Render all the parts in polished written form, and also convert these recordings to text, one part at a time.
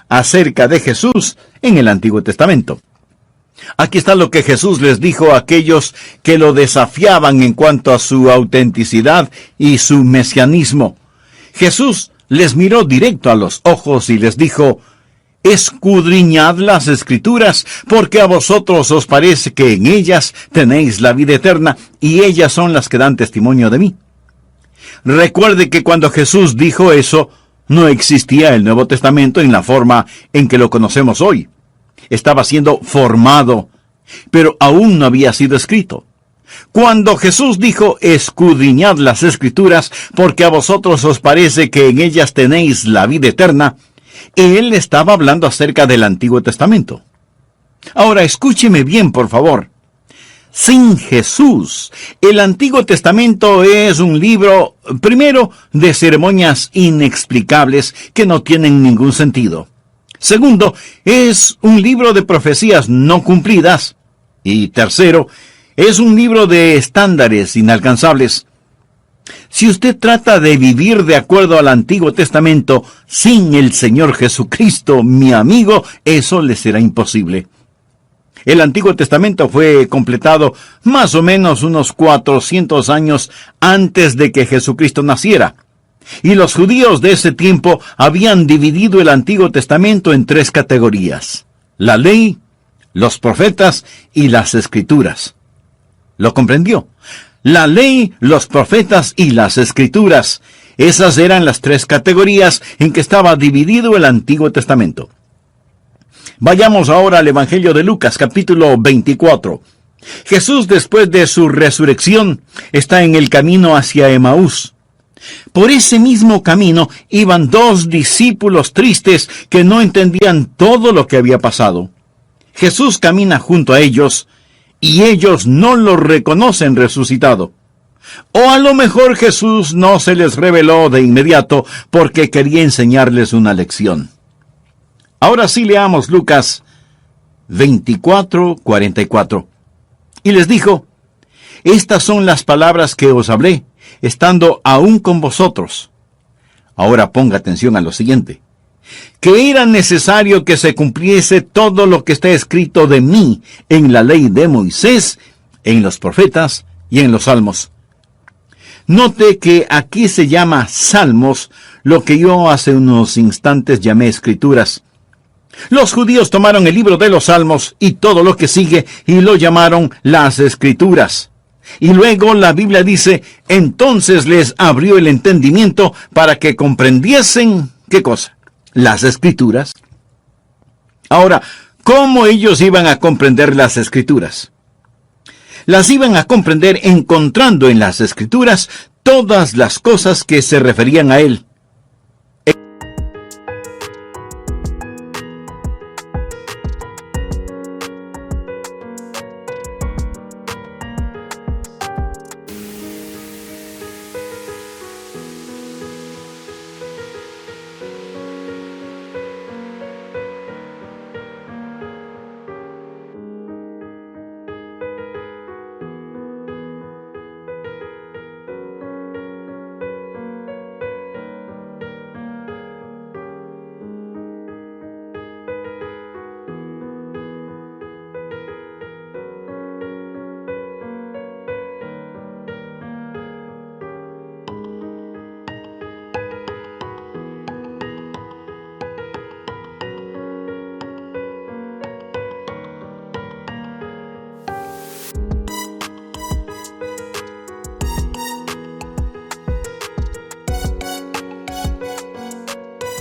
acerca de Jesús en el Antiguo Testamento. Aquí está lo que Jesús les dijo a aquellos que lo desafiaban en cuanto a su autenticidad y su mesianismo. Jesús les miró directo a los ojos y les dijo: escudriñad las Escrituras, porque a vosotros os parece que en ellas tenéis la vida eterna, y ellas son las que dan testimonio de mí. Recuerde que cuando Jesús dijo eso, no existía el Nuevo Testamento en la forma en que lo conocemos hoy. Estaba siendo formado, pero aún no había sido escrito. Cuando Jesús dijo: escudriñad las Escrituras, porque a vosotros os parece que en ellas tenéis la vida eterna, Él estaba hablando acerca del Antiguo Testamento. Ahora, escúcheme bien, por favor. Sin Jesús, el Antiguo Testamento es un libro, primero, de ceremonias inexplicables que no tienen ningún sentido. Segundo, es un libro de profecías no cumplidas. Y tercero, es un libro de estándares inalcanzables. Si usted trata de vivir de acuerdo al Antiguo Testamento sin el Señor Jesucristo, mi amigo, eso le será imposible. El Antiguo Testamento fue completado más o menos unos 400 años antes de que Jesucristo naciera. Y los judíos de ese tiempo habían dividido el Antiguo Testamento en 3 categorías: la ley, los profetas y las Escrituras. ¿Lo comprendió? La ley, los profetas y las Escrituras. Esas eran las 3 categorías en que estaba dividido el Antiguo Testamento. Vayamos ahora al Evangelio de Lucas, capítulo 24. Jesús, después de su resurrección, está en el camino hacia Emaús. Por ese mismo camino iban 2 discípulos tristes que no entendían todo lo que había pasado. Jesús camina junto a ellos y ellos no lo reconocen resucitado. O a lo mejor Jesús no se les reveló de inmediato porque quería enseñarles una lección. Ahora sí leamos Lucas 24:44. Y les dijo: estas son las palabras que os hablé, estando aún con vosotros. Ahora ponga atención a lo siguiente: que era necesario que se cumpliese todo lo que está escrito de mí en la ley de Moisés, en los profetas y en los salmos. Note que aquí se llama salmos lo que yo hace unos instantes llamé escrituras. Los judíos tomaron el libro de los salmos y todo lo que sigue y lo llamaron las escrituras. Y luego la Biblia dice: entonces les abrió el entendimiento para que comprendiesen, ¿qué cosa? Las Escrituras. Ahora, ¿cómo ellos iban a comprender las Escrituras? Las iban a comprender encontrando en las Escrituras todas las cosas que se referían a Él.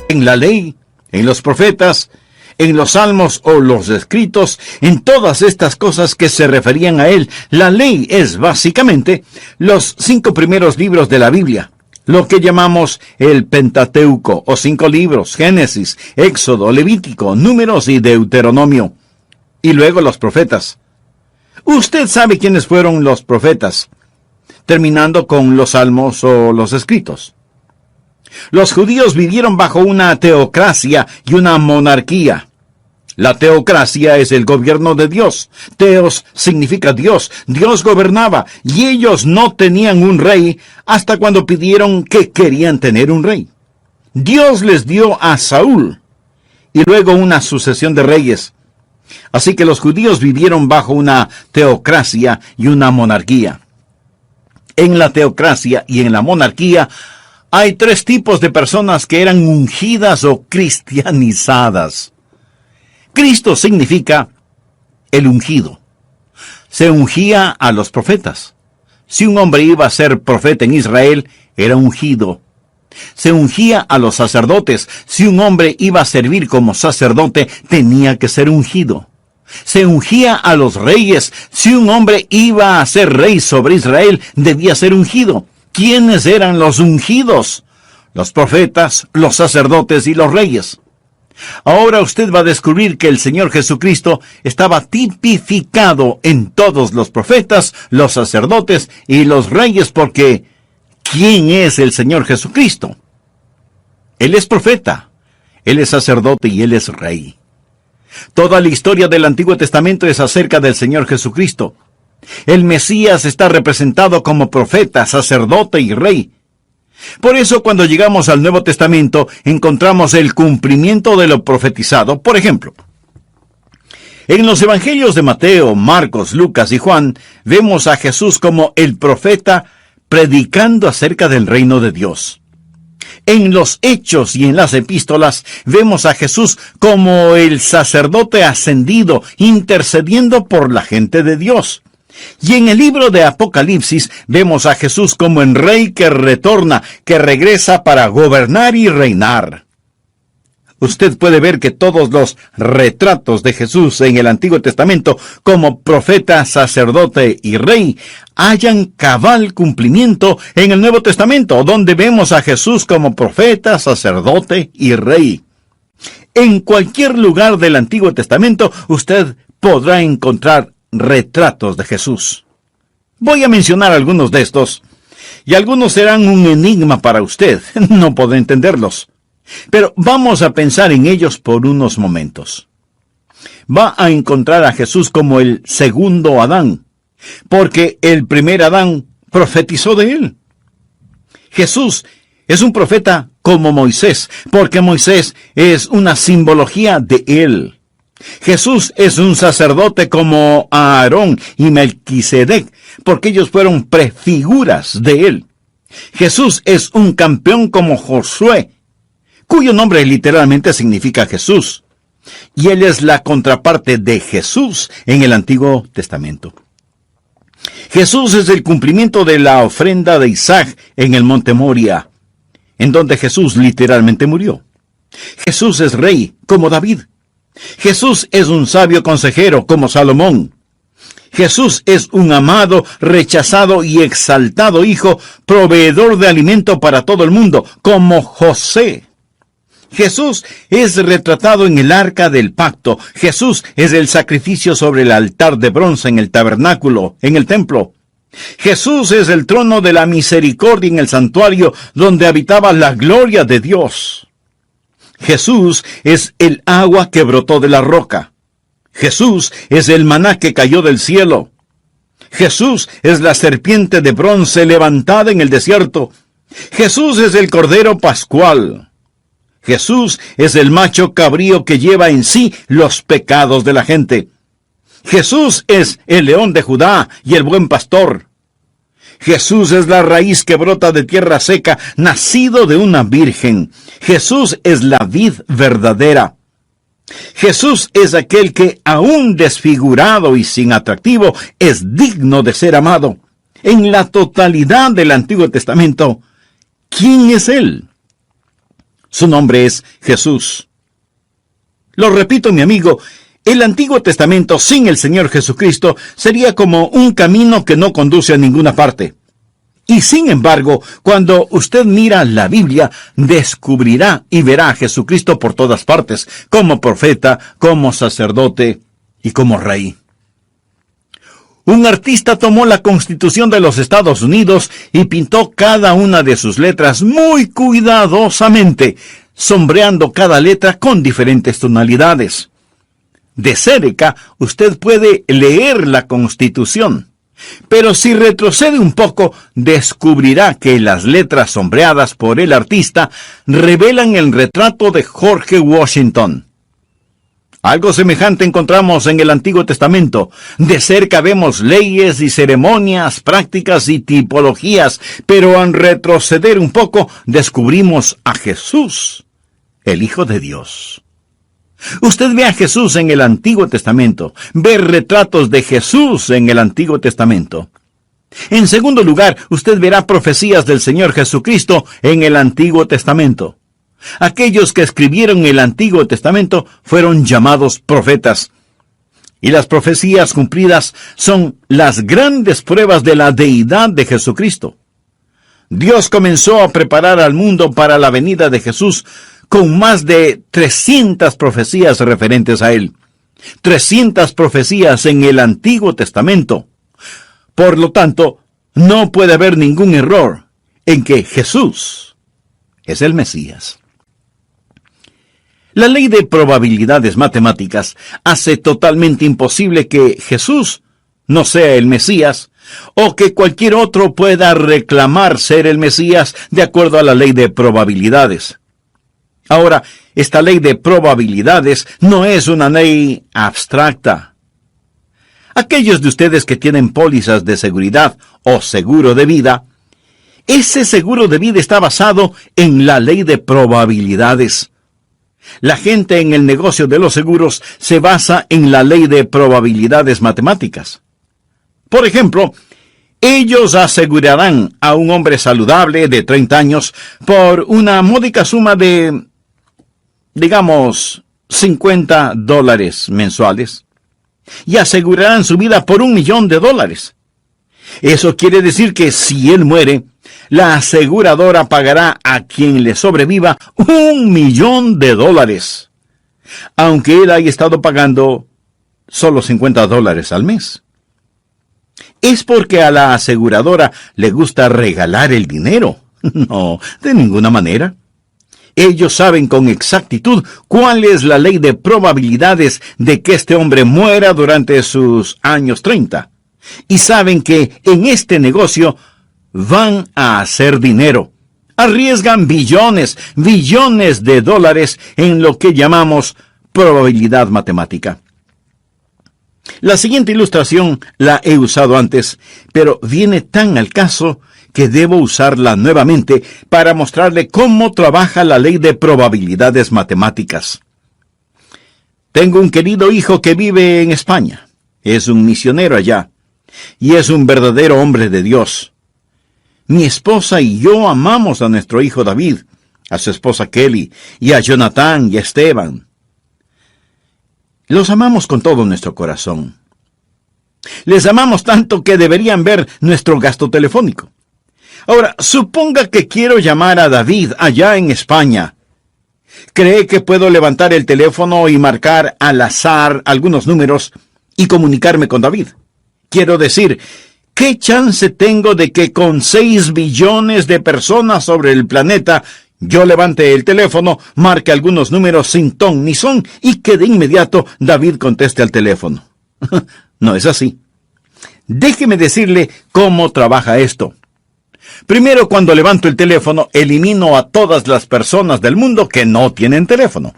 En la ley, en los profetas, en los salmos o los escritos, en todas estas cosas que se referían a Él. La ley es básicamente los 5 primeros libros de la Biblia, lo que llamamos el Pentateuco, o 5 libros: Génesis, Éxodo, Levítico, Números y Deuteronomio. Y luego los profetas. Usted sabe quiénes fueron los profetas, terminando con los salmos o los escritos. Los judíos vivieron bajo una teocracia y una monarquía. La teocracia es el gobierno de Dios. Teos significa Dios. Dios gobernaba y ellos no tenían un rey hasta cuando pidieron que querían tener un rey. Dios les dio a Saúl y luego una sucesión de reyes. Así que los judíos vivieron bajo una teocracia y una monarquía. En la teocracia y en la monarquía hay tres tipos de personas que eran ungidas o cristianizadas. Cristo significa el ungido. Se ungía a los profetas. Si un hombre iba a ser profeta en Israel, era ungido. Se ungía a los sacerdotes. Si un hombre iba a servir como sacerdote, tenía que ser ungido. Se ungía a los reyes. Si un hombre iba a ser rey sobre Israel, debía ser ungido. ¿Quiénes eran los ungidos? Los profetas, los sacerdotes y los reyes. Ahora usted va a descubrir que el Señor Jesucristo estaba tipificado en todos los profetas, los sacerdotes y los reyes, porque ¿quién es el Señor Jesucristo? Él es profeta, Él es sacerdote y Él es rey. Toda la historia del Antiguo Testamento es acerca del Señor Jesucristo. El Mesías está representado como profeta, sacerdote y rey. Por eso cuando llegamos al Nuevo Testamento encontramos el cumplimiento de lo profetizado. Por ejemplo, en los evangelios de Mateo, Marcos, Lucas y Juan vemos a Jesús como el profeta predicando acerca del reino de Dios. En los Hechos y en las epístolas vemos a Jesús como el sacerdote ascendido intercediendo por la gente de Dios. Y en el libro de Apocalipsis vemos a Jesús como el rey que retorna, que regresa para gobernar y reinar. Usted puede ver que todos los retratos de Jesús en el Antiguo Testamento como profeta, sacerdote y rey hallan cabal cumplimiento en el Nuevo Testamento, donde vemos a Jesús como profeta, sacerdote y rey. En cualquier lugar del Antiguo Testamento usted podrá encontrar retratos de Jesús. Voy a mencionar algunos de estos, y algunos serán un enigma para usted. No puedo entenderlos. Pero vamos a pensar en ellos por unos momentos. Va a encontrar a Jesús como el segundo Adán, porque el primer Adán profetizó de él. Jesús es un profeta como Moisés, porque Moisés es una simbología de él. Jesús es un sacerdote como Aarón y Melquisedec, porque ellos fueron prefiguras de él. Jesús es un campeón como Josué, cuyo nombre literalmente significa Jesús. Y él es la contraparte de Jesús en el Antiguo Testamento. Jesús es el cumplimiento de la ofrenda de Isaac en el monte Moria, en donde Jesús literalmente murió. Jesús es rey como David. Jesús es un sabio consejero como Salomón. Jesús es un amado, rechazado y exaltado hijo, proveedor de alimento para todo el mundo, como José. Jesús es retratado en el arca del pacto. Jesús es el sacrificio sobre el altar de bronce en el tabernáculo, en el templo. Jesús es el trono de la misericordia en el santuario donde habitaba la gloria de Dios. Jesús es el agua que brotó de la roca. Jesús es el maná que cayó del cielo. Jesús es la serpiente de bronce levantada en el desierto. Jesús es el cordero pascual. Jesús es el macho cabrío que lleva en sí los pecados de la gente. Jesús es el león de Judá y el buen pastor. Jesús es la raíz que brota de tierra seca, nacido de una virgen. Jesús es la vid verdadera. Jesús es aquel que, aún desfigurado y sin atractivo, es digno de ser amado. En la totalidad del Antiguo Testamento, ¿quién es Él? Su nombre es Jesús. Lo repito, mi amigo, el Antiguo Testamento sin el Señor Jesucristo sería como un camino que no conduce a ninguna parte. Y sin embargo, cuando usted mira la Biblia, descubrirá y verá a Jesucristo por todas partes, como profeta, como sacerdote y como rey. Un artista tomó la Constitución de los Estados Unidos y pintó cada una de sus letras muy cuidadosamente, sombreando cada letra con diferentes tonalidades. De cerca, usted puede leer la Constitución, pero si retrocede un poco, descubrirá que las letras sombreadas por el artista revelan el retrato de George Washington. Algo semejante encontramos en el Antiguo Testamento. De cerca vemos leyes y ceremonias, prácticas y tipologías, pero al retroceder un poco descubrimos a Jesús, el Hijo de Dios. Usted ve a Jesús en el Antiguo Testamento, ve retratos de Jesús en el Antiguo Testamento. En segundo lugar, usted verá profecías del Señor Jesucristo en el Antiguo Testamento. Aquellos que escribieron el Antiguo Testamento fueron llamados profetas. Y las profecías cumplidas son las grandes pruebas de la deidad de Jesucristo. Dios comenzó a preparar al mundo para la venida de Jesús con más de 300 profecías referentes a Él. 300 profecías en el Antiguo Testamento. Por lo tanto, no puede haber ningún error en que Jesús es el Mesías. La ley de probabilidades matemáticas hace totalmente imposible que Jesús no sea el Mesías, o que cualquier otro pueda reclamar ser el Mesías de acuerdo a la ley de probabilidades. Ahora, esta ley de probabilidades no es una ley abstracta. Aquellos de ustedes que tienen pólizas de seguridad o seguro de vida, ese seguro de vida está basado en la ley de probabilidades. La gente en el negocio de los seguros se basa en la ley de probabilidades matemáticas. Por ejemplo, ellos asegurarán a un hombre saludable de 30 años por una módica suma de, digamos, $50 mensuales, y asegurarán su vida por $1,000,000. Eso quiere decir que si él muere, la aseguradora pagará a quien le sobreviva $1,000,000, aunque él haya estado pagando solo $50 al mes. ¿Es porque a la aseguradora le gusta regalar el dinero? No, de ninguna manera. Ellos saben con exactitud cuál es la ley de probabilidades de que este hombre muera durante sus años 30. Y saben que en este negocio van a hacer dinero. Arriesgan billones de dólares en lo que llamamos probabilidad matemática. La siguiente ilustración la he usado antes, pero viene tan al caso que debo usarla nuevamente para mostrarle cómo trabaja la ley de probabilidades matemáticas. Tengo un querido hijo que vive en España. Es un misionero allá, y es un verdadero hombre de Dios. Mi esposa y yo amamos a nuestro hijo David, a su esposa Kelly, y a Jonathan y a Esteban. Los amamos con todo nuestro corazón. Les amamos tanto que deberían ver nuestro gasto telefónico. Ahora, suponga que quiero llamar a David allá en España. ¿Cree que puedo levantar el teléfono y marcar al azar algunos números y comunicarme con David? Quiero decir, ¿qué chance tengo de que con 6 billones de personas sobre el planeta yo levante el teléfono, marque algunos números sin ton ni son y que de inmediato David conteste al teléfono? No es así. Déjeme decirle cómo trabaja esto. Primero, cuando levanto el teléfono, elimino a todas las personas del mundo que no tienen teléfono.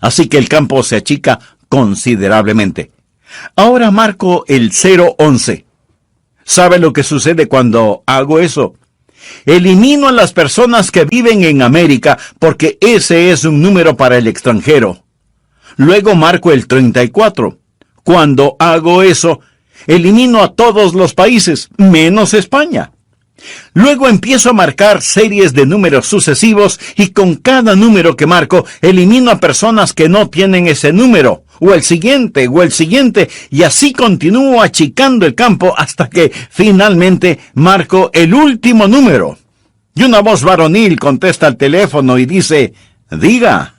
Así que el campo se achica considerablemente. Ahora marco el 011. ¿Sabe lo que sucede cuando hago eso? Elimino a las personas que viven en América porque ese es un número para el extranjero. Luego marco el 34. Cuando hago eso, elimino a todos los países, menos España. Luego empiezo a marcar series de números sucesivos y con cada número que marco, elimino a personas que no tienen ese número, o el siguiente, y así continúo achicando el campo hasta que finalmente marco el último número. Y una voz varonil contesta al teléfono y dice, «Diga».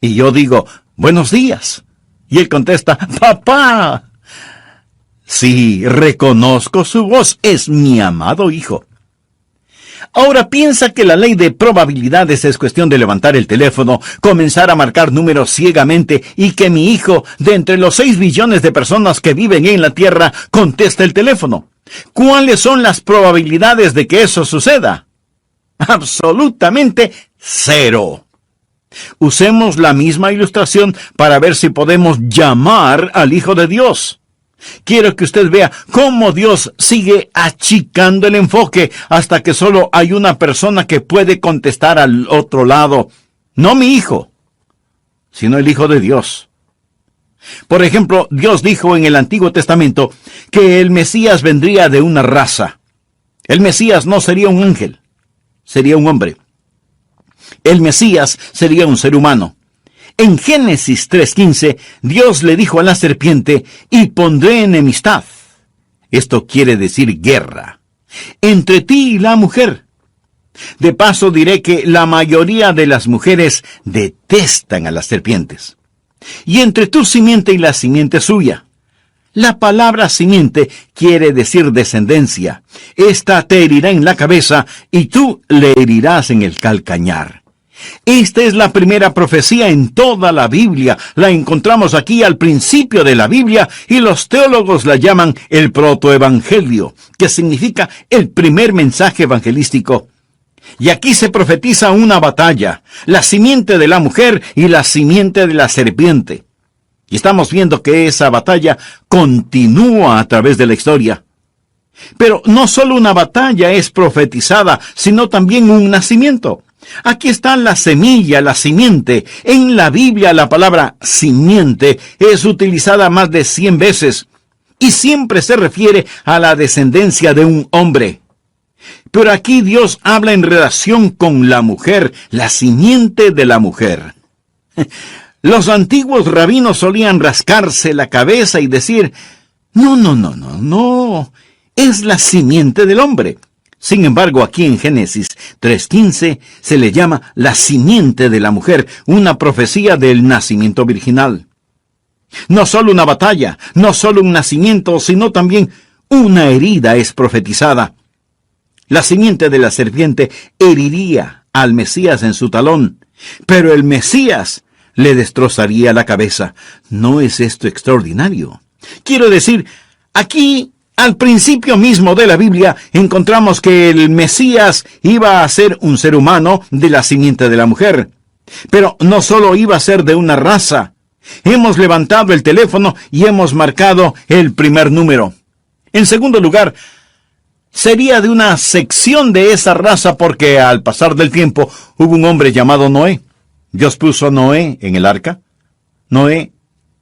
Y yo digo, «Buenos días». Y él contesta, «Papá». Sí, reconozco su voz, es mi amado hijo. Ahora piensa que la ley de probabilidades es cuestión de levantar el teléfono, comenzar a marcar números ciegamente y que mi hijo, de entre los 6 billones de personas que viven en la Tierra, conteste el teléfono. ¿Cuáles son las probabilidades de que eso suceda? Absolutamente 0. Usemos la misma ilustración para ver si podemos llamar al Hijo de Dios. Quiero que usted vea cómo Dios sigue achicando el enfoque hasta que solo hay una persona que puede contestar al otro lado. No mi hijo, sino el Hijo de Dios. Por ejemplo, Dios dijo en el Antiguo Testamento que el Mesías vendría de una raza. El Mesías no sería un ángel, sería un hombre. El Mesías sería un ser humano. En Génesis 3:15, Dios le dijo a la serpiente, y pondré enemistad. Esto quiere decir guerra, entre ti y la mujer. De paso diré que la mayoría de las mujeres detestan a las serpientes. Y entre tu simiente y la simiente suya. La palabra simiente quiere decir descendencia. Esta te herirá en la cabeza y tú le herirás en el calcañar. Esta es la primera profecía en toda la Biblia. La encontramos aquí al principio de la Biblia y los teólogos la llaman el protoevangelio, que significa el primer mensaje evangelístico. Y aquí se profetiza una batalla, la simiente de la mujer y la simiente de la serpiente. Y estamos viendo que esa batalla continúa a través de la historia. Pero no solo una batalla es profetizada, sino también un nacimiento. Aquí está la semilla, la simiente. En la Biblia la palabra simiente es utilizada más de 100 veces y siempre se refiere a la descendencia de un hombre. Pero aquí Dios habla en relación con la mujer, la simiente de la mujer. Los antiguos rabinos solían rascarse la cabeza y decir, no, es la simiente del hombre. Sin embargo, aquí en Génesis 3:15 se le llama la simiente de la mujer, una profecía del nacimiento virginal. No solo una batalla, no solo un nacimiento, sino también una herida es profetizada. La simiente de la serpiente heriría al Mesías en su talón, pero el Mesías le destrozaría la cabeza. ¿No es esto extraordinario? Quiero decir, aquí, al principio mismo de la Biblia, encontramos que el Mesías iba a ser un ser humano de la simiente de la mujer. Pero no solo iba a ser de una raza. Hemos levantado el teléfono y hemos marcado el primer número. En segundo lugar, sería de una sección de esa raza porque al pasar del tiempo hubo un hombre llamado Noé. Dios puso a Noé en el arca. Noé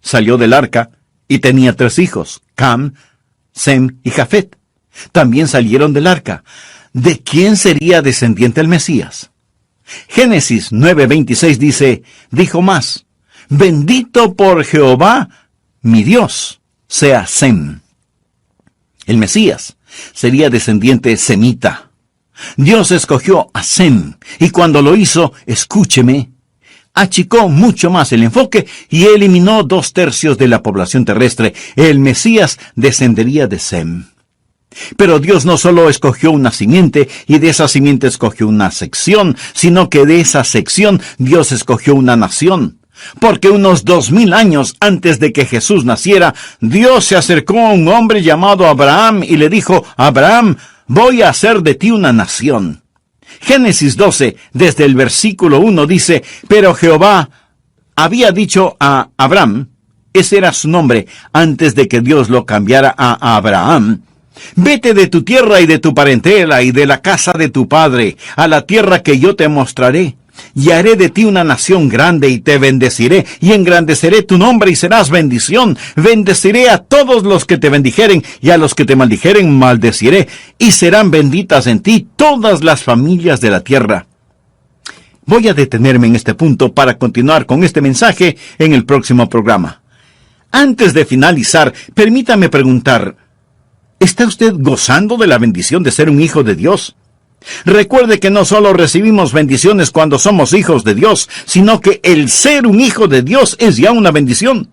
salió del arca y tenía 3 hijos, Cam, Sem y Jafet. También salieron del arca. ¿De quién sería descendiente el Mesías? Génesis 9:26 dice, dijo más, bendito por Jehová, mi Dios, sea Sem. El Mesías sería descendiente semita. Dios escogió a Sem, y cuando lo hizo, escúcheme, achicó mucho más el enfoque y eliminó 2/3 de la población terrestre. El Mesías descendería de Sem. Pero Dios no solo escogió una simiente y de esa simiente escogió una sección, sino que de esa sección Dios escogió una nación. Porque unos 2000 años antes de que Jesús naciera, Dios se acercó a un hombre llamado Abraham y le dijo, Abraham, voy a hacer de ti una nación. Génesis 12, desde el versículo 1 dice, pero Jehová había dicho a Abraham, ese era su nombre antes de que Dios lo cambiara a Abraham, vete de tu tierra y de tu parentela y de la casa de tu padre, a la tierra que yo te mostraré. Y haré de ti una nación grande y te bendeciré y engrandeceré tu nombre y serás bendición. Bendeciré a todos los que te bendijeren y a los que te maldijeren maldeciré y serán benditas en ti todas las familias de la tierra. Voy a detenerme en este punto para continuar con este mensaje en el próximo programa. Antes de finalizar, permítame preguntar, ¿está usted gozando de la bendición de ser un hijo de Dios? Recuerde que no solo recibimos bendiciones cuando somos hijos de Dios, sino que el ser un hijo de Dios es ya una bendición.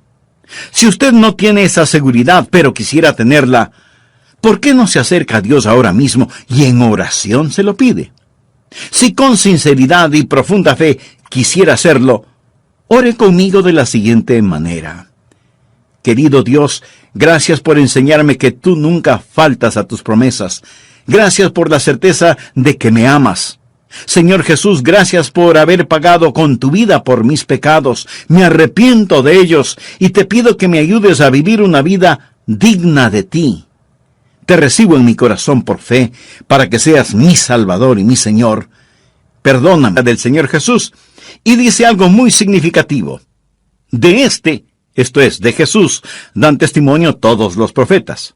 Si usted no tiene esa seguridad, pero quisiera tenerla, ¿por qué no se acerca a Dios ahora mismo y en oración se lo pide? Si con sinceridad y profunda fe quisiera hacerlo, ore conmigo de la siguiente manera. Querido Dios, gracias por enseñarme que tú nunca faltas a tus promesas. Gracias por la certeza de que me amas. Señor Jesús, gracias por haber pagado con tu vida por mis pecados. Me arrepiento de ellos y te pido que me ayudes a vivir una vida digna de ti. Te recibo en mi corazón por fe, para que seas mi Salvador y mi Señor. Perdóname del Señor Jesús. Y dice algo muy significativo. De esto es, de Jesús, dan testimonio todos los profetas.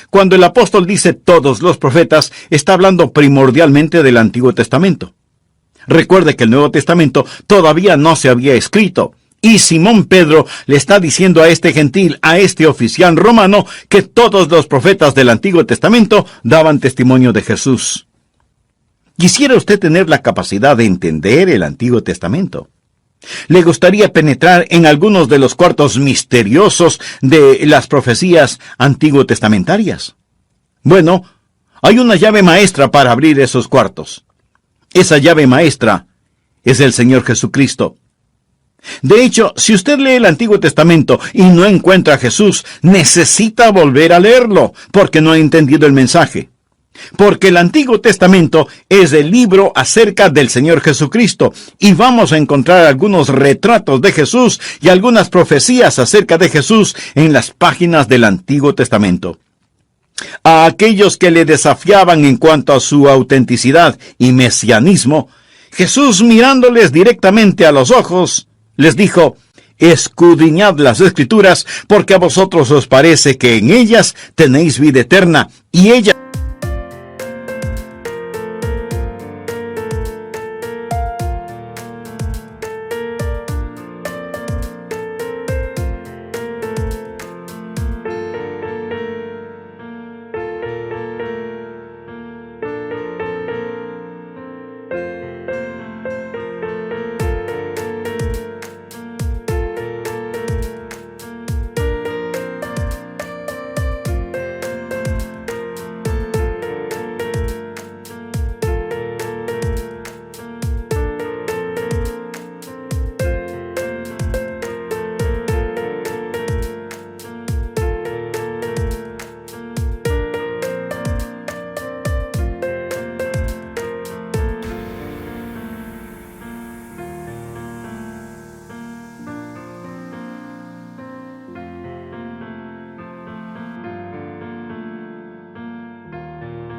Cuando el apóstol dice todos los profetas, está hablando primordialmente del Antiguo Testamento. Recuerde que el Nuevo Testamento todavía no se había escrito, y Simón Pedro le está diciendo a este gentil, a este oficial romano, que todos los profetas del Antiguo Testamento daban testimonio de Jesús. ¿Quisiera usted tener la capacidad de entender el Antiguo Testamento? ¿Le gustaría penetrar en algunos de los cuartos misteriosos de las profecías antiguo-testamentarias? Bueno, hay una llave maestra para abrir esos cuartos. Esa llave maestra es el Señor Jesucristo. De hecho, si usted lee el Antiguo Testamento y no encuentra a Jesús, necesita volver a leerlo, porque no ha entendido el mensaje. Porque el Antiguo Testamento es el libro acerca del Señor Jesucristo, y vamos a encontrar algunos retratos de Jesús y algunas profecías acerca de Jesús en las páginas del Antiguo Testamento. A aquellos que le desafiaban en cuanto a su autenticidad y mesianismo, Jesús, mirándoles directamente a los ojos, les dijo: escudriñad las Escrituras, porque a vosotros os parece que en ellas tenéis vida eterna, y ellas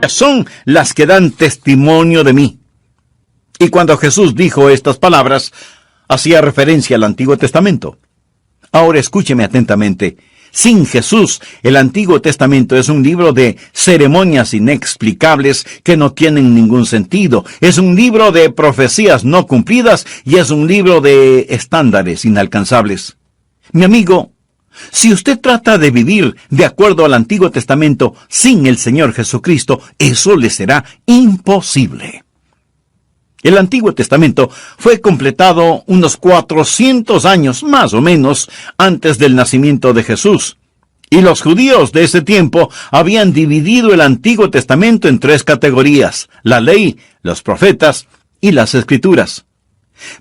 son las que dan testimonio de mí. Y cuando Jesús dijo estas palabras, hacía referencia al Antiguo Testamento. Ahora escúcheme atentamente. Sin Jesús, el Antiguo Testamento es un libro de ceremonias inexplicables que no tienen ningún sentido. Es un libro de profecías no cumplidas y es un libro de estándares inalcanzables. Mi amigo, si usted trata de vivir de acuerdo al Antiguo Testamento sin el Señor Jesucristo, eso le será imposible. El Antiguo Testamento fue completado unos 400 años, más o menos, antes del nacimiento de Jesús. Y los judíos de ese tiempo habían dividido el Antiguo Testamento en 3 categorías: la ley, los profetas y las Escrituras.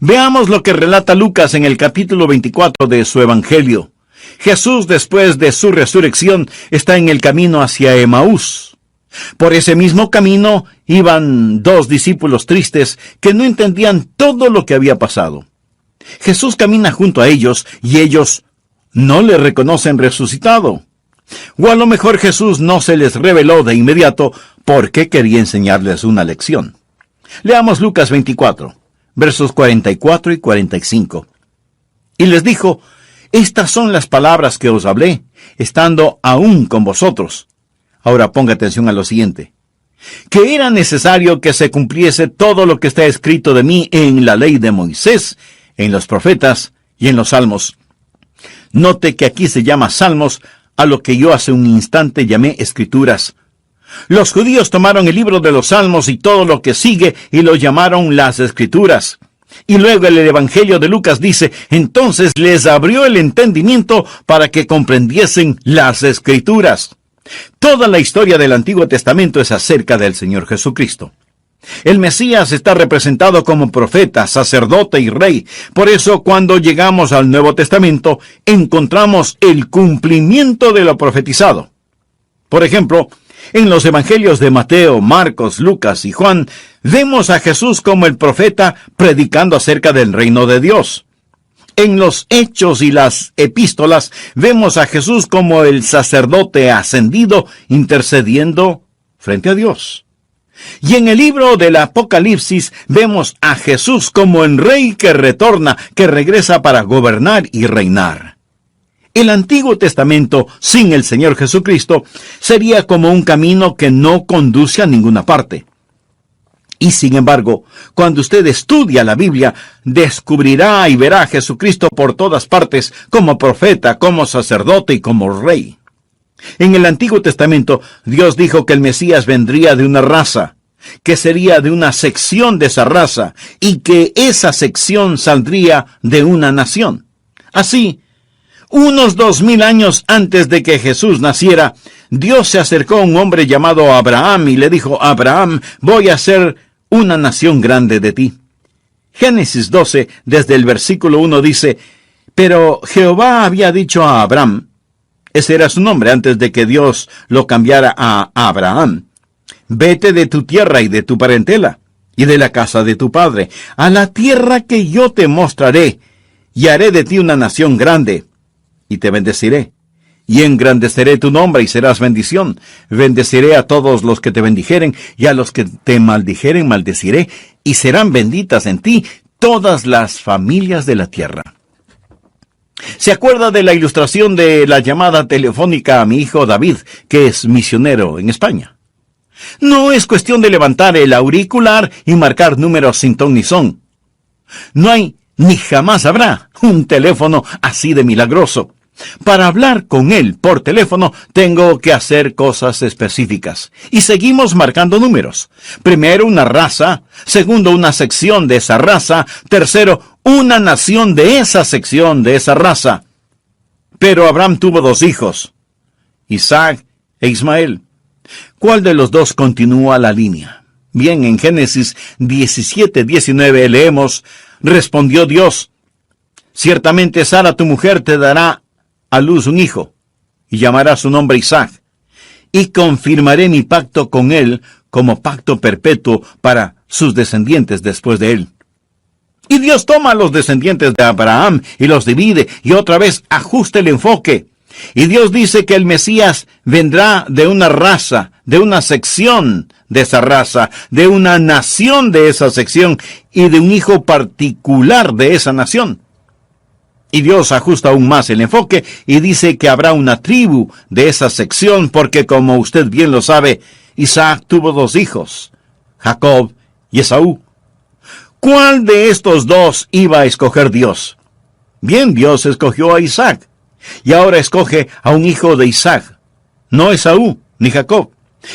Veamos lo que relata Lucas en el capítulo 24 de su Evangelio. Jesús, después de su resurrección, está en el camino hacia Emaús. Por ese mismo camino iban 2 discípulos tristes que no entendían todo lo que había pasado. Jesús camina junto a ellos y ellos no le reconocen resucitado. O a lo mejor Jesús no se les reveló de inmediato porque quería enseñarles una lección. Leamos Lucas 24, versos 44 y 45. Y les dijo: estas son las palabras que os hablé, estando aún con vosotros. Ahora ponga atención a lo siguiente: que era necesario que se cumpliese todo lo que está escrito de mí en la ley de Moisés, en los profetas y en los salmos. Note que aquí se llama salmos a lo que yo hace un instante llamé escrituras. Los judíos tomaron el libro de los salmos y todo lo que sigue y lo llamaron las escrituras. Y luego el Evangelio de Lucas dice: entonces les abrió el entendimiento para que comprendiesen las escrituras. Toda la historia del Antiguo Testamento es acerca del Señor Jesucristo. El Mesías está representado como profeta, sacerdote y rey. Por eso, cuando llegamos al Nuevo Testamento, encontramos el cumplimiento de lo profetizado. Por ejemplo, En los evangelios de Mateo, Marcos, Lucas y Juan, vemos a Jesús como el profeta predicando acerca del reino de Dios. En los Hechos y las Epístolas, vemos a Jesús como el sacerdote ascendido intercediendo frente a Dios. Y en el libro del Apocalipsis, vemos a Jesús como el rey que retorna, que regresa para gobernar y reinar. El Antiguo Testamento, sin el Señor Jesucristo, sería como un camino que no conduce a ninguna parte. Y sin embargo, cuando usted estudia la Biblia, descubrirá y verá a Jesucristo por todas partes, como profeta, como sacerdote y como rey. En el Antiguo Testamento, Dios dijo que el Mesías vendría de una raza, que sería de una sección de esa raza, y que esa sección saldría de una nación. Así, unos 2000 años antes de que Jesús naciera, Dios se acercó a un hombre llamado Abraham y le dijo: Abraham, voy a hacer una nación grande de ti. Génesis 12, desde el versículo 1 dice: pero Jehová había dicho a Abraham, ese era su nombre antes de que Dios lo cambiara a Abraham: vete de tu tierra y de tu parentela, y de la casa de tu padre, a la tierra que yo te mostraré, y haré de ti una nación grande, y te bendeciré, y engrandeceré tu nombre, y serás bendición. Bendeciré a todos los que te bendijeren, y a los que te maldijeren maldeciré, y serán benditas en ti todas las familias de la tierra. ¿Se acuerda de la ilustración de la llamada telefónica a mi hijo David, que es misionero en España? No es cuestión de levantar el auricular y marcar números sin ton ni son. No hay ni jamás habrá un teléfono así de milagroso. Para hablar con él por teléfono tengo que hacer cosas específicas. Y seguimos marcando números. Primero una raza, segundo una sección de esa raza, tercero una nación de esa sección de esa raza. Pero Abraham tuvo 2 hijos, Isaac e Ismael. ¿Cuál de los dos continúa la línea? Bien, en Génesis 17:19 leemos: respondió Dios: ciertamente Sara tu mujer te dará a luz un hijo, y llamará su nombre Isaac, y confirmaré mi pacto con él como pacto perpetuo para sus descendientes después de él. Y Dios toma a los descendientes de Abraham y los divide, y otra vez ajusta el enfoque. Y Dios dice que el Mesías vendrá de una raza, de una sección de esa raza, de una nación de esa sección, y de un hijo particular de esa nación. Y Dios ajusta aún más el enfoque y dice que habrá una tribu de esa sección, porque como usted bien lo sabe, Isaac tuvo 2 hijos, Jacob y Esaú. ¿Cuál de estos 2 iba a escoger Dios? Bien, Dios escogió a Isaac, y ahora escoge a un hijo de Isaac, no Esaú ni Jacob.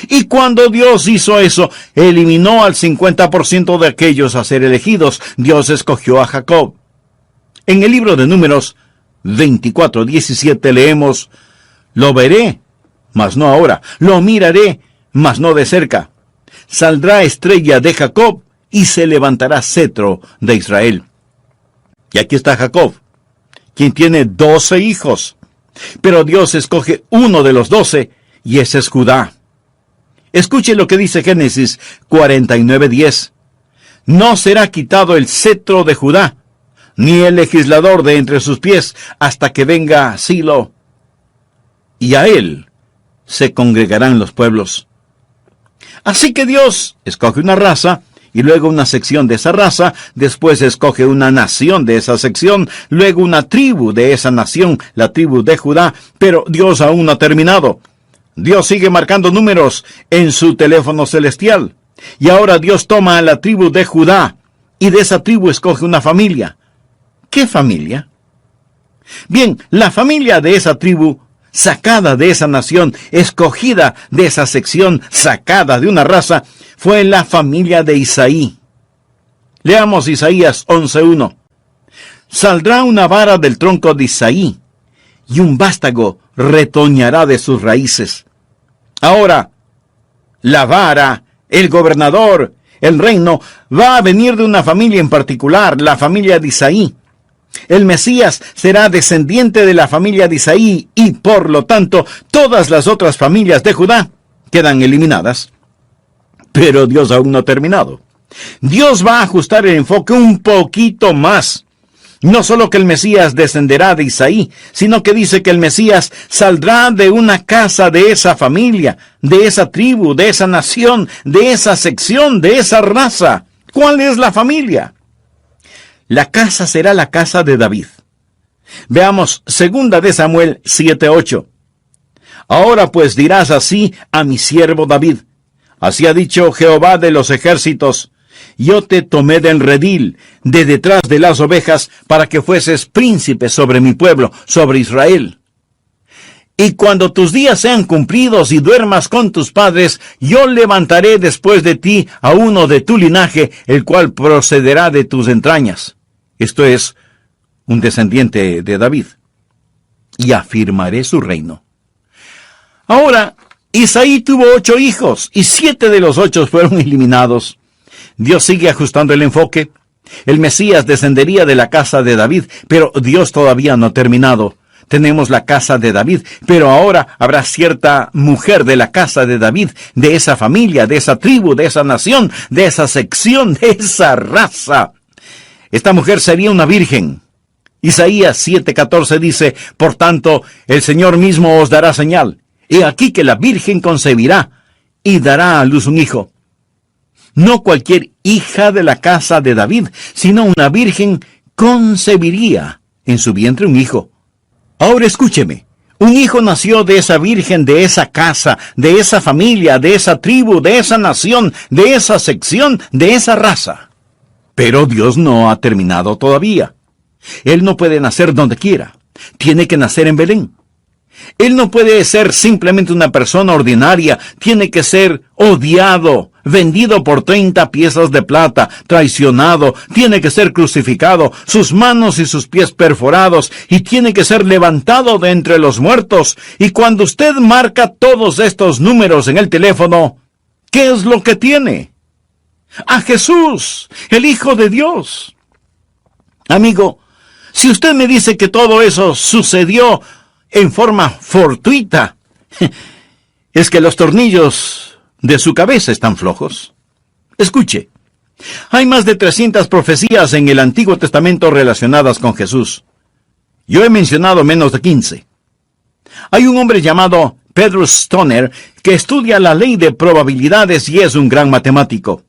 Y cuando Dios hizo eso, eliminó al 50% de aquellos a ser elegidos. Dios escogió a Jacob. En el libro de Números 24:17 leemos: lo veré, mas no ahora; lo miraré, mas no de cerca. Saldrá estrella de Jacob, y se levantará cetro de Israel. Y aquí está Jacob, quien tiene 12 hijos. Pero Dios escoge uno de los 12, y ese es Judá. Escuche lo que dice Génesis 49:10. No será quitado el cetro de Judá, ni el legislador de entre sus pies, hasta que venga Silo, y a él se congregarán los pueblos. Así que Dios escoge una raza, y luego una sección de esa raza, después escoge una nación de esa sección, luego una tribu de esa nación, la tribu de Judá, pero Dios aún no ha terminado. Dios sigue marcando números en su teléfono celestial, y ahora Dios toma a la tribu de Judá, y de esa tribu escoge una familia. ¿Qué familia? Bien, la familia de esa tribu, sacada de esa nación, escogida de esa sección, sacada de una raza, fue la familia de Isaí. Leamos Isaías 11:1. Saldrá una vara del tronco de Isaí, y un vástago retoñará de sus raíces. Ahora, la vara, el gobernador, el reino, va a venir de una familia en particular, la familia de Isaí. El Mesías será descendiente de la familia de Isaí, y por lo tanto, todas las otras familias de Judá quedan eliminadas. Pero Dios aún no ha terminado. Dios va a ajustar el enfoque un poquito más. No solo que el Mesías descenderá de Isaí, sino que dice que el Mesías saldrá de una casa, de esa familia, de esa tribu, de esa nación, de esa sección, de esa raza. ¿Cuál es la familia? La casa será la casa de David. Veamos 2 de Samuel 7:8. Ahora pues dirás así a mi siervo David: así ha dicho Jehová de los ejércitos: yo te tomé del redil, de detrás de las ovejas, para que fueses príncipe sobre mi pueblo, sobre Israel. Y cuando tus días sean cumplidos y duermas con tus padres, yo levantaré después de ti a uno de tu linaje, el cual procederá de tus entrañas. Esto es, un descendiente de David. Y afirmaré su reino. Ahora, Isaí tuvo 8 hijos, y 7 de los 8 fueron eliminados. Dios sigue ajustando el enfoque. El Mesías descendería de la casa de David, pero Dios todavía no ha terminado. Tenemos la casa de David, pero ahora habrá cierta mujer de la casa de David, de esa familia, de esa tribu, de esa nación, de esa sección, de esa raza. Esta mujer sería una virgen. Isaías 7:14 dice: por tanto, el Señor mismo os dará señal. He aquí que la virgen concebirá y dará a luz un hijo. No cualquier hija de la casa de David, sino una virgen concebiría en su vientre un hijo. Ahora escúcheme, un hijo nació de esa virgen, de esa casa, de esa familia, de esa tribu, de esa nación, de esa sección, de esa raza. Pero Dios no ha terminado todavía. Él no puede nacer donde quiera. Tiene que nacer en Belén. Él no puede ser simplemente una persona ordinaria. Tiene que ser odiado, vendido por 30 piezas de plata, traicionado, tiene que ser crucificado, sus manos y sus pies perforados, y tiene que ser levantado de entre los muertos. Y cuando usted marca todos estos números en el teléfono, ¿qué es lo que tiene? A Jesús, el Hijo de Dios. Amigo, si usted me dice que todo eso sucedió en forma fortuita, es que los tornillos de su cabeza están flojos. Escuche, hay más de 300 profecías en el Antiguo Testamento relacionadas con Jesús. Yo he mencionado menos de 15. Hay un hombre llamado Pedro Stoner que estudia la ley de probabilidades y es un gran matemático.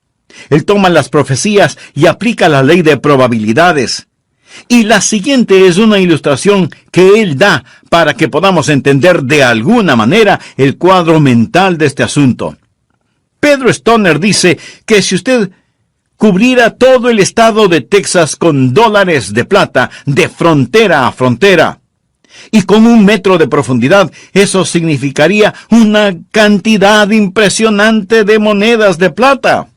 Él toma las profecías y aplica la ley de probabilidades. Y la siguiente es una ilustración que él da para que podamos entender de alguna manera el cuadro mental de este asunto. Pedro Stoner dice que si usted cubriera todo el estado de Texas con dólares de plata de frontera a frontera, y con 1 metro de profundidad, eso significaría una cantidad impresionante de monedas de plata.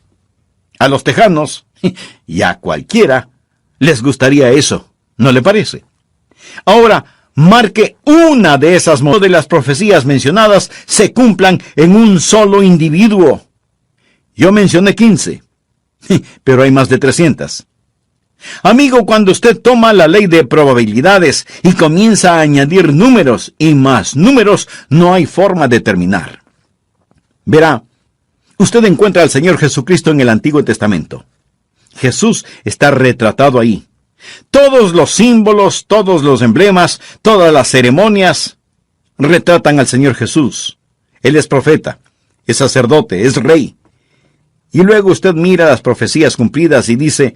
A los tejanos, y a cualquiera, les gustaría eso, ¿no le parece? Ahora, marque una de esas monedas de las profecías mencionadas se cumplan en un solo individuo. Yo mencioné 15, pero hay más de 300. Amigo, cuando usted toma la ley de probabilidades y comienza a añadir números y más números, no hay forma de terminar. Verá, usted encuentra al Señor Jesucristo en el Antiguo Testamento. Jesús está retratado ahí. Todos los símbolos, todos los emblemas, todas las ceremonias retratan al Señor Jesús. Él es profeta, es sacerdote, es rey. Y luego usted mira las profecías cumplidas y dice: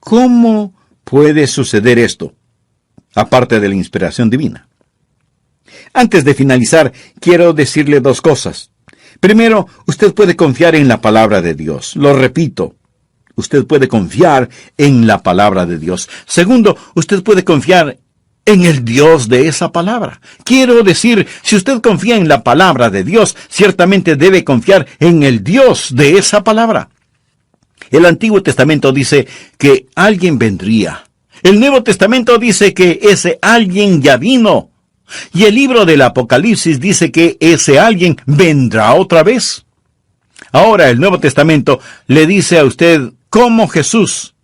¿cómo puede suceder esto? Aparte de la inspiración divina. Antes de finalizar, quiero decirle 2 cosas. Primero, usted puede confiar en la palabra de Dios. Lo repito, usted puede confiar en la palabra de Dios. Segundo, usted puede confiar en el Dios de esa palabra. Quiero decir, si usted confía en la palabra de Dios, ciertamente debe confiar en el Dios de esa palabra. El Antiguo Testamento dice que alguien vendría. El Nuevo Testamento dice que ese alguien ya vino. Y el libro del Apocalipsis dice que ese alguien vendrá otra vez. Ahora el Nuevo Testamento le dice a usted cómo Jesús,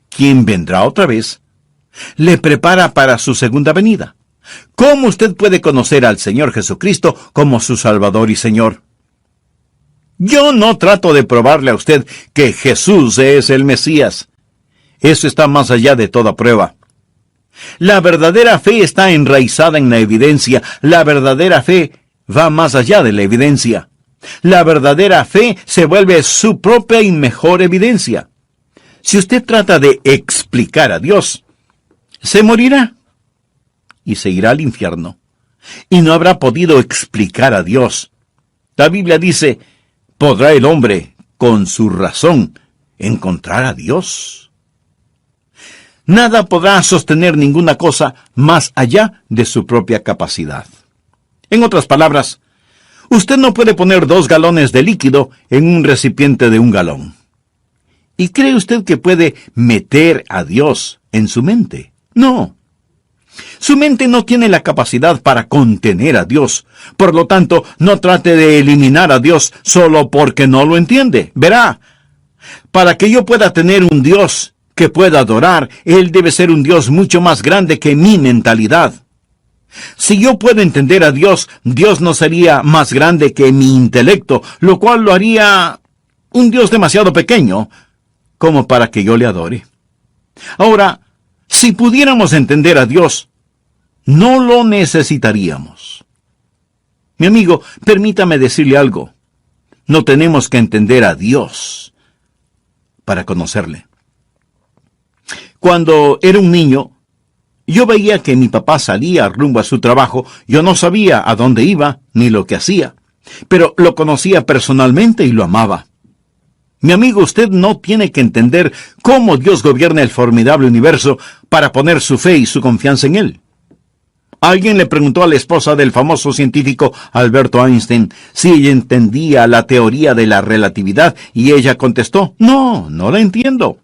quien vendrá otra vez, le prepara para su segunda venida. ¿Cómo usted puede conocer al Señor Jesucristo como su Salvador y Señor? Yo no trato de probarle a usted que Jesús es el Mesías. Eso está más allá de toda prueba. La verdadera fe está enraizada en la evidencia. La verdadera fe va más allá de la evidencia. La verdadera fe se vuelve su propia y mejor evidencia. Si usted trata de explicar a Dios, se morirá y se irá al infierno. Y no habrá podido explicar a Dios. La Biblia dice, ¿podrá el hombre, con su razón, encontrar a Dios? Nada podrá sostener ninguna cosa más allá de su propia capacidad. En otras palabras, usted no puede poner 2 galones de líquido en un recipiente de 1 galón. ¿Y cree usted que puede meter a Dios en su mente? No. Su mente no tiene la capacidad para contener a Dios. Por lo tanto, no trate de eliminar a Dios solo porque no lo entiende. Verá, para que yo pueda tener un Dios que pueda adorar, Él debe ser un Dios mucho más grande que mi mentalidad. Si yo puedo entender a Dios, Dios no sería más grande que mi intelecto, lo cual lo haría un Dios demasiado pequeño como para que yo le adore. Ahora, si pudiéramos entender a Dios, no lo necesitaríamos. Mi amigo, permítame decirle algo. No tenemos que entender a Dios para conocerle. Cuando era un niño, yo veía que mi papá salía rumbo a su trabajo. Yo no sabía a dónde iba ni lo que hacía, pero lo conocía personalmente y lo amaba. Mi amigo, usted no tiene que entender cómo Dios gobierna el formidable universo para poner su fe y su confianza en Él. Alguien le preguntó a la esposa del famoso científico Alberto Einstein si ella entendía la teoría de la relatividad y ella contestó, no la entiendo.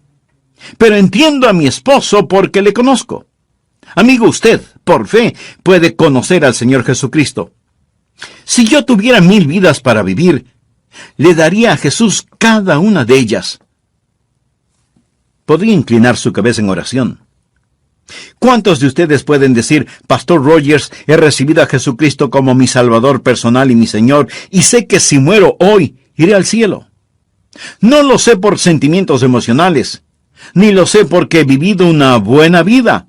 Pero entiendo a mi esposo porque le conozco. Amigo, usted, por fe, puede conocer al Señor Jesucristo. Si yo tuviera 1000 vidas para vivir, le daría a Jesús cada una de ellas. Podría inclinar su cabeza en oración. ¿Cuántos de ustedes pueden decir, Pastor Rogers, he recibido a Jesucristo como mi Salvador personal y mi Señor, y sé que si muero hoy, iré al cielo? No lo sé por sentimientos emocionales, ni lo sé porque he vivido una buena vida.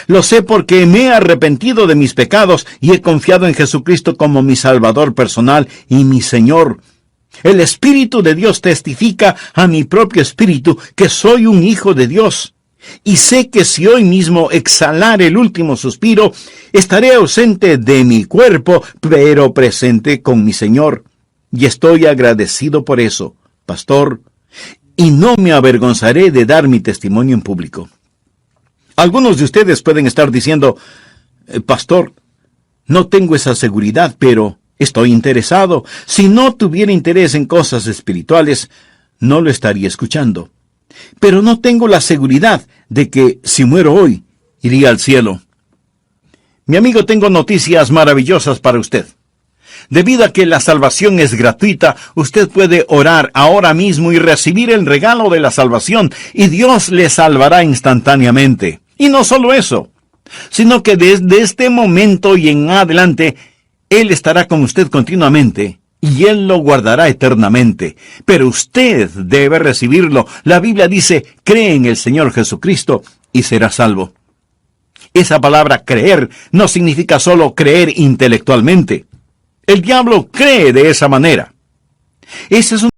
Lo sé porque me he arrepentido de mis pecados y he confiado en Jesucristo como mi Salvador personal y mi Señor. El Espíritu de Dios testifica a mi propio espíritu que soy un hijo de Dios. Y sé que si hoy mismo exhalar el último suspiro, estaré ausente de mi cuerpo, pero presente con mi Señor. Y estoy agradecido por eso, pastor, y no me avergonzaré de dar mi testimonio en público. Algunos de ustedes pueden estar diciendo, pastor, no tengo esa seguridad, pero estoy interesado. Si no tuviera interés en cosas espirituales, no lo estaría escuchando. Pero no tengo la seguridad de que si muero hoy, iría al cielo. Mi amigo, tengo noticias maravillosas para usted. Debido a que la salvación es gratuita, usted puede orar ahora mismo y recibir el regalo de la salvación, y Dios le salvará instantáneamente. Y no solo eso, sino que desde este momento y en adelante, Él estará con usted continuamente, y Él lo guardará eternamente. Pero usted debe recibirlo. La Biblia dice, cree en el Señor Jesucristo y será salvo. Esa palabra creer no significa solo creer intelectualmente. El diablo cree de esa manera. Ese es un